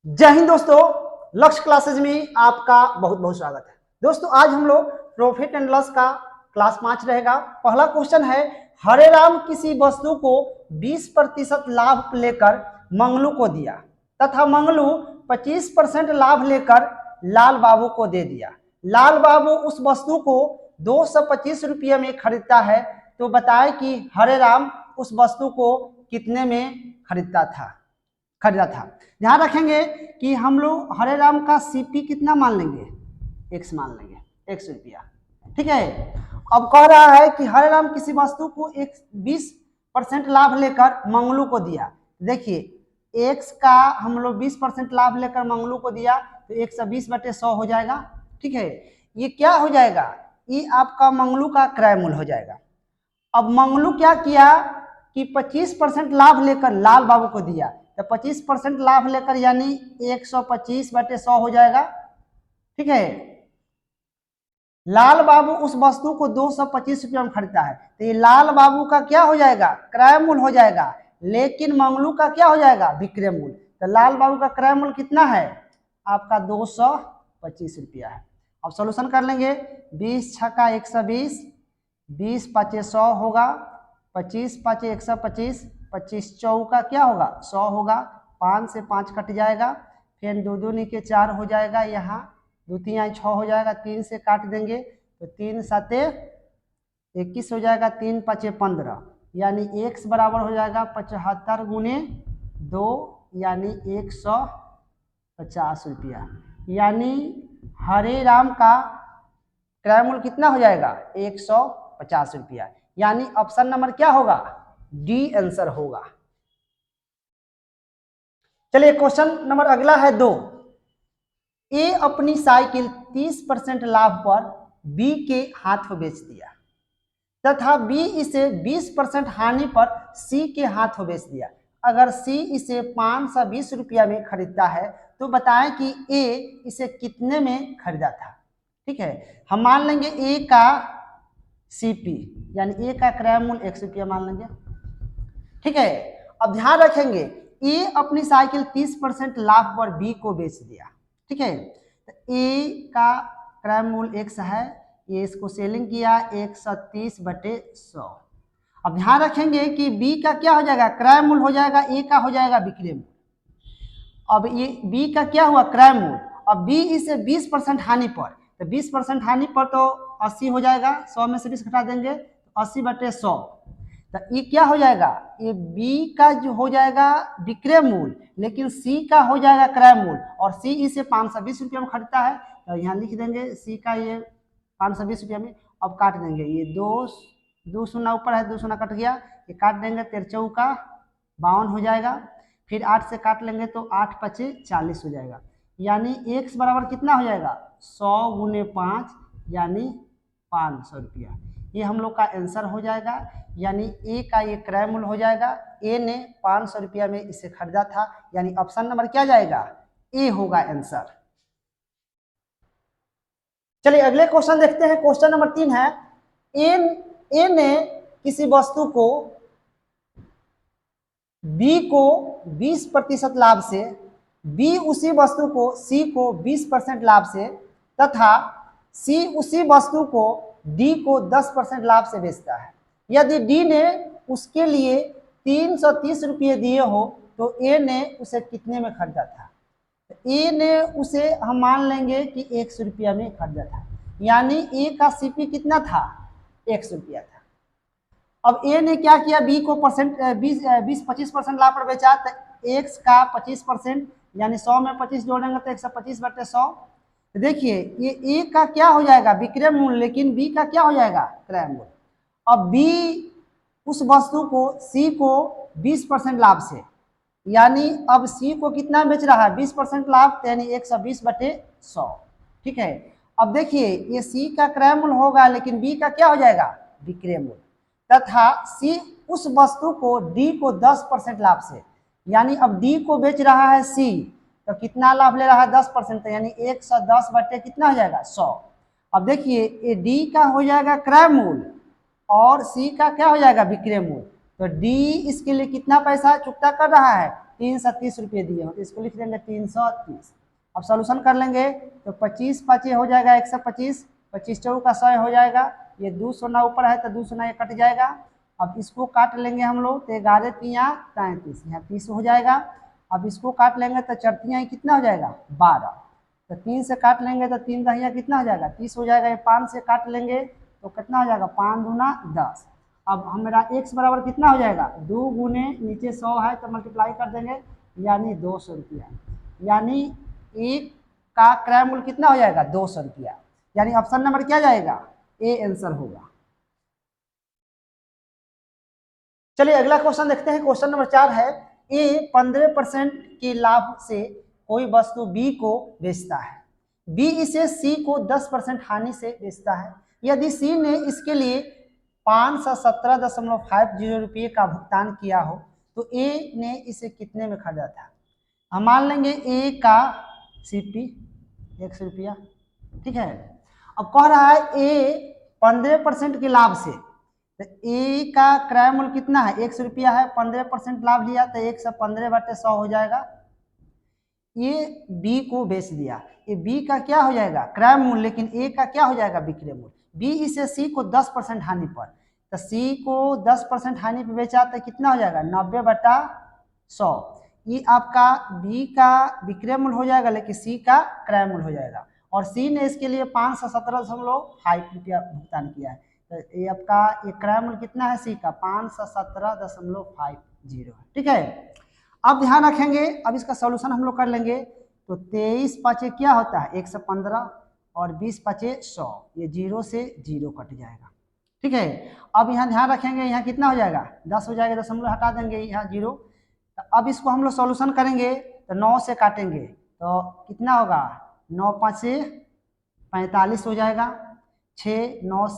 जय हिंद दोस्तों, लक्ष्य क्लासेज में आपका बहुत बहुत स्वागत है। दोस्तों आज हम लोग प्रॉफिट एंड लॉस का क्लास 5 रहेगा। पहला क्वेश्चन है, हरे राम किसी वस्तु को 20% लाभ लेकर मंगलू को दिया तथा मंगलू 25% लाभ लेकर लाल बाबू को दे दिया। लाल बाबू उस वस्तु को 225 रुपये में खरीदता है, तो बताए कि हरे राम उस वस्तु को कितने में खरीदा था। ध्यान रखेंगे कि हम लोग हरे राम का सीपी कितना मान लेंगे, एक्स मान लेंगे, 100 रुपया। ठीक है। अब कह रहा है कि हरे राम किसी वस्तु को 20% लाभ लेकर मंगलू को दिया। देखिए एक्स का हम लोग 20% लाभ लेकर मंगलू को दिया तो 120/100 हो जाएगा। ठीक है, ये क्या हो जाएगा, ये आपका मंगलू का क्रय मूल्य हो जाएगा। अब मंगलू क्या किया कि 25% लाभ लेकर लाल बाबू को दिया, तो 25% लाभ लेकर यानी 125/100 हो जाएगा। ठीक है, लाल बाबू उस वस्तु को 225 रुपया में खरीदता है, तो ये लाल बाबू का क्या हो जाएगा, क्रय मूल्य हो जाएगा, लेकिन मंगलू का क्या हो जाएगा, विक्रय मूल्य। तो लाल बाबू का क्रय मूल्य कितना है, आपका 225 रुपया है। अब सोल्यूशन कर लेंगे, 20 छक्का 120, 20 पाँचे 100 होगा, 25 पाँचे 125, 25 चौका क्या होगा 100 होगा, 5 से 5 कट जाएगा, फिर 2 2 नीचे 4 हो जाएगा, यहाँ 2 3 6 हो जाएगा, 3 से काट देंगे तो 3 7 21 हो जाएगा, 3 5 15 यानी x बराबर हो जाएगा 75 गुने 2 यानी 150 रुपया। यानी हरे राम का क्रय मूल्य कितना हो जाएगा 150 रुपया। यानी ऑप्शन नंबर क्या होगा, डी आंसर होगा। चलिए क्वेश्चन नंबर अगला है 2। ए अपनी साइकिल 30% लाभ पर बी के हाथों बेच दिया तथा बी इसे 20% हानि पर सी के हाथों बेच दिया। अगर सी इसे 520 रुपया में खरीदता है तो बताएं कि ए इसे कितने में खरीदा था। ठीक है, हम मान लेंगे ए का सीपी यानी ए का क्रय मूल्य 100 रुपया मान लेंगे। ठीक है, अब ध्यान रखेंगे ए अपनी साइकिल 30% लाभ पर बी को बेच दिया। ठीक है, तो ए का क्रय मूल्य 100 है, ये इसको सेलिंग किया 130/100। अब ध्यान रखेंगे कि बी का क्या हो जाएगा, क्रय मूल्य हो जाएगा, ए का हो जाएगा विक्रय मूल्य। अब ये बी का क्या हुआ, क्रय मूल्य। अब बी इसे 20% हानि पर, तो 20% हानि पर तो 80 हो जाएगा, 100 में से 20 घटा देंगे तो 80/100। तो ये क्या हो जाएगा, ये बी का जो हो जाएगा विक्रय मूल्य, लेकिन सी का हो जाएगा क्रय मूल्य, और सी इसे 520 रुपये में खरीदता है, तो यहाँ लिख देंगे सी का ये 520 रुपये में। अब काट देंगे, ये 2 शून्य ऊपर है, 2 शून्य कट गया, ये काट देंगे, 13 चौका 52 हो जाएगा, फिर 8 से काट लेंगे तो 8 पचे 40 हो जाएगा। यानी x बराबर कितना हो जाएगा 100 गुने 5 यानी 500 रुपया। ये हम लोग का आंसर हो जाएगा। यानी ए का ये क्रय मूल्य हो जाएगा, ए ने 500 रुपया में इसे खरीदा था, यानी ऑप्शन नंबर क्या जाएगा, ए होगा आंसर। चलिए अगले क्वेश्चन देखते हैं। क्वेश्चन नंबर 3 है, ए ने किसी वस्तु को बी को 20% लाभ से, बी उसी वस्तु को सी को 20% लाभ से तथा सी उसी वस्तु को डी को 10% लाभ से बेचता है। यदि डी ने उसके लिए 330 रुपये दिए हो तो ए ने उसे कितने में खरीदा था। ए ने उसे हम मान लेंगे कि 100 रुपया में खरीदा था, यानी ए का सीपी कितना था 100 रुपया था। अब ए ने क्या किया, बी को 25% लाभ पर बेचा, तो एक्स का 25% यानी 100 में 25 जोड़ेंगे तो 125/100। देखिए ये ए का क्या हो जाएगा विक्रय मूल्य, लेकिन बी का क्या हो जाएगा क्रय मूल्य। अब बी उस वस्तु को सी को 20% लाभ से, यानी अब सी को कितना बेच रहा है 20% लाभ, यानी 120/100। ठीक है, अब देखिए ये सी का क्रय मूल्य होगा, लेकिन बी का क्या हो जाएगा विक्रय मूल्य, तथा सी उस वस्तु को डी को 10% लाभ से, यानी अब डी को बेच रहा है सी, तो कितना लाभ ले रहा है 10%, यानी 110 बटे कितना हो जाएगा 100। अब देखिए ये डी का हो जाएगा क्रय मूल्य और सी का क्या हो जाएगा विक्रय मूल्य, तो डी इसके लिए कितना पैसा चुकता कर रहा है 330 दिए हो तो इसको लिख देंगे 330। अब सॉल्यूशन कर लेंगे तो 25 5 हो जाएगा 125, 25 चौक का 100 हो जाएगा, ये 2 शून्य ऊपर है तो 2 शून्य ये कट जाएगा। अब इसको काट लेंगे हम लोग तो 11 तिया 33, यहाँ 30 हो जाएगा। अब इसको काट लेंगे तो 4 तिया कितना हो जाएगा 12, तो 3 से काट लेंगे तो 3 दहिया कितना हो जाएगा 30 हो जाएगा। ये 5 से काट लेंगे तो कितना हो जाएगा 5 दूना 10। अब हमारा x बराबर कितना हो जाएगा 2 गुने नीचे 100 है तो मल्टीप्लाई कर देंगे यानी 200 रुपया, यानी एक का क्रय मूल्य कितना हो जाएगा 200 रुपया, यानी ऑप्शन नंबर क्या जाएगा ए आंसर होगा। चलिए अगला क्वेश्चन देखते हैं। क्वेश्चन नंबर 4 है ए 15% के लाभ से कोई वस्तु बी को बेचता है, बी इसे सी को 10% हानि से बेचता है। यदि सी ने इसके लिए 517.50 रुपये का भुगतान किया हो तो ए ने इसे कितने में खरीदा था। हम मान लेंगे ए का सीपी 100 रुपया, ठीक है। अब कह रहा है ए 15% के लाभ से, तो ए का क्रय मूल्य कितना है 100 रुपया है, 15% लाभ लिया तो 115/100 हो जाएगा। ये बी को बेच दिया, ये बी का क्या हो जाएगा क्रय मूल्य, लेकिन ए का क्या हो जाएगा विक्रय मूल्य। बी इसे सी को 10% हानि पर, तो सी को 10% हानि पर बेचा तो कितना हो जाएगा 90/100। ये आपका बी का विक्रय मूल्य हो जाएगा लेकिन सी का क्रय मूल्य हो जाएगा, और सी ने इसके लिए 517.5 रुपया भुगतान किया है, तो ये आपका ये क्रय मूल्य कितना है सी का 517.50 है, ठीक है। अब ध्यान रखेंगे, अब इसका सॉल्यूशन हम लोग कर लेंगे तो 23 5 क्या होता है 115 और 20 5 100, ये 0 से 0 कट जाएगा, ठीक है। अब यहाँ ध्यान रखेंगे यहाँ कितना हो जाएगा 10 हो जाएगा, दशमलव हटा देंगे यहाँ 0। तो अब इसको हम लोग सॉल्यूशन करेंगे तो 9 से काटेंगे तो कितना होगा 9 5 45 हो जाएगा, 6 9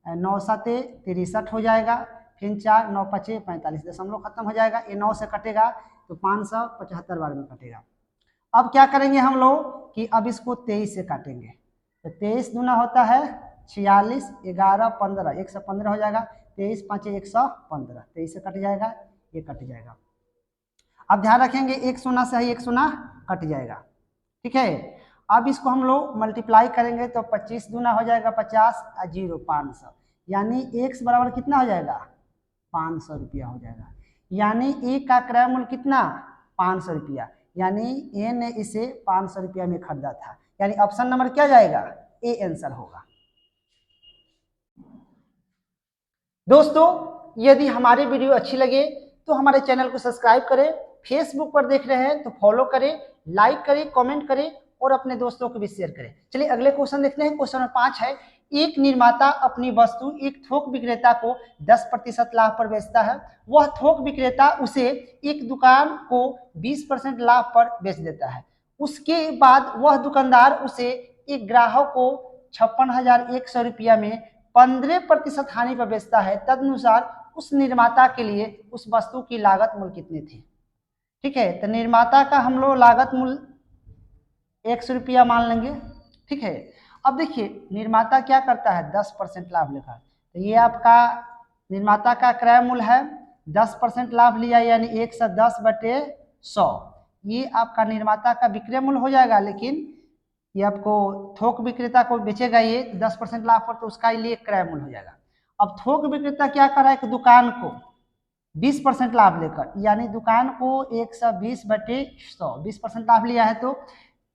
9 7 63 हो जाएगा, फिर 4 9 5 45, दशमलव खत्म हो जाएगा। ये 9 से कटेगा तो 575 बार में कटेगा। अब क्या करेंगे हम लोग कि अब इसको 23 से काटेंगे तो 23 दूना होता है 46, 11 15 115 हो जाएगा, 23 5 115, 23 से कट जाएगा, ये कट जाएगा। अब ध्यान रखेंगे एक शून्य से ही एक शून्य कट जाएगा, ठीक है। अब इसको हम लोग मल्टीप्लाई करेंगे तो 25 दूना हो जाएगा 50 और 0 500, यानी x बराबर कितना हो जाएगा 500 रुपया हो जाएगा, यानी ए का क्रय मूल्य कितना 500 रुपया, यानी ए ने इसे 500 रुपया में खरीदा था, यानी ऑप्शन नंबर क्या जाएगा ए आंसर होगा। दोस्तों यदि हमारी वीडियो अच्छी लगे तो हमारे चैनल को सब्सक्राइब करें, फेसबुक पर देख रहे हैं तो फॉलो करें, लाइक करें, कमेंट करें और अपने दोस्तों को भी शेयर करें। चलिए अगले क्वेश्चन देखते हैं। क्वेश्चन नंबर 5 है एक निर्माता अपनी वस्तु एक थोक विक्रेता को 10% लाभ पर बेचता है, वह थोक विक्रेता उसे एक दुकान को 20% लाभ पर बेच देता है। उसके बाद वह दुकानदार उसे एक ग्राहक को 56,100 रुपया में 15% हानि पर बेचता है। तदनुसार उस निर्माता के लिए उस वस्तु की लागत मूल्य कितनी थी, ठीक है। तो निर्माता का हम लोग लागत मूल्य 100 रुपया मान लेंगे, ठीक है। अब देखिए निर्माता क्या करता है 10% लाभ लेकर, तो ये आपका निर्माता का क्रय मूल्य है, 10% लाभ लिया यानी 110/100, ये आपका निर्माता का विक्रय मूल्य हो जाएगा, लेकिन ये आपको थोक विक्रेता को बेचेगा ये 10% लाभ पर, तो उसका लिए क्रय मूल्य हो जाएगा। अब थोक विक्रेता क्या कर रहा है कि दुकान को 20% लाभ लेकर, यानी दुकान को 120/100 20% लाभ लिया है, तो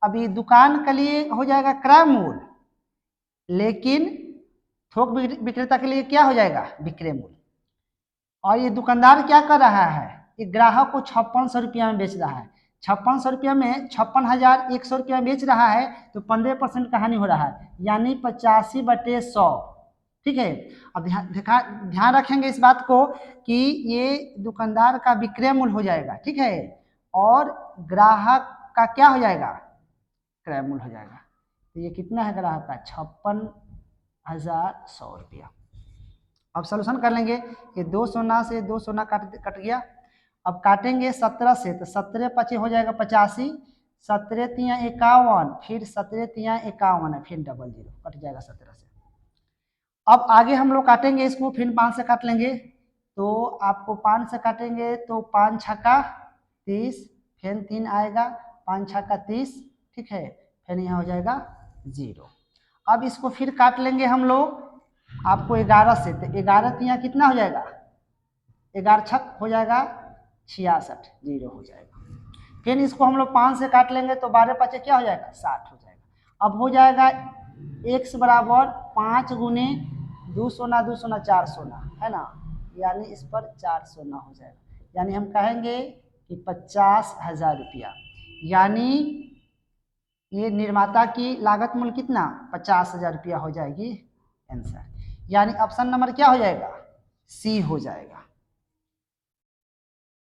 अभी दुकान के लिए हो जाएगा क्रय मूल्य, लेकिन थोक विक्रेता के लिए क्या हो जाएगा विक्रय मूल्य। और ये दुकानदार क्या कर रहा है ये ग्राहक को 5600 रुपया में बेच रहा है, 5600 रुपया में 56,100 रुपया में बेच रहा है, तो 15% का हानि हो रहा है, यानी 85/100, ठीक है। अब ध्यान रखेंगे इस बात को कि ये दुकानदार का विक्रय मूल्य हो जाएगा, ठीक है, और ग्राहक का क्या हो जाएगा क्रय मूल्य हो जाएगा। तो ये कितना है ग्राहक का 56,100 रुपया। अब सॉल्यूशन कर लेंगे, ये 2 शून्य से 2 शून्य कट गया। अब काटेंगे 17 से, तो 17 5 हो जाएगा 85, 17 3 51, फिर 17 3 51 है, फिर डबल 0 कट जाएगा 17 से। अब आगे हम लोग काटेंगे इसको, फिर 5 से काट लेंगे, तो आपको 5 से काटेंगे तो 5 छक्का 30, फिर 3 आएगा, 5 6 का 30, ठीक है, फिर यहाँ हो जाएगा 0। अब इसको फिर काट लेंगे हम लोग आपको 11 से, तो 11 तो यहाँ कितना हो जाएगा, 11 छक हो जाएगा 66, 0 हो जाएगा। फिर इसको हम लोग 5 से काट लेंगे तो 12 पचे क्या हो जाएगा, 60 हो जाएगा। अब हो जाएगा x बराबर 5 गुने 2 सोना 2 सोना 4 सोना, है ना, यानी इस पर 4 सोना हो जाएगा। यानी हम कहेंगे कि 50,000 रुपया, यानी ये निर्माता की लागत मूल्य कितना, 50,000 रुपया हो जाएगी आंसर। यानी ऑप्शन नंबर क्या हो जाएगा, सी हो जाएगा।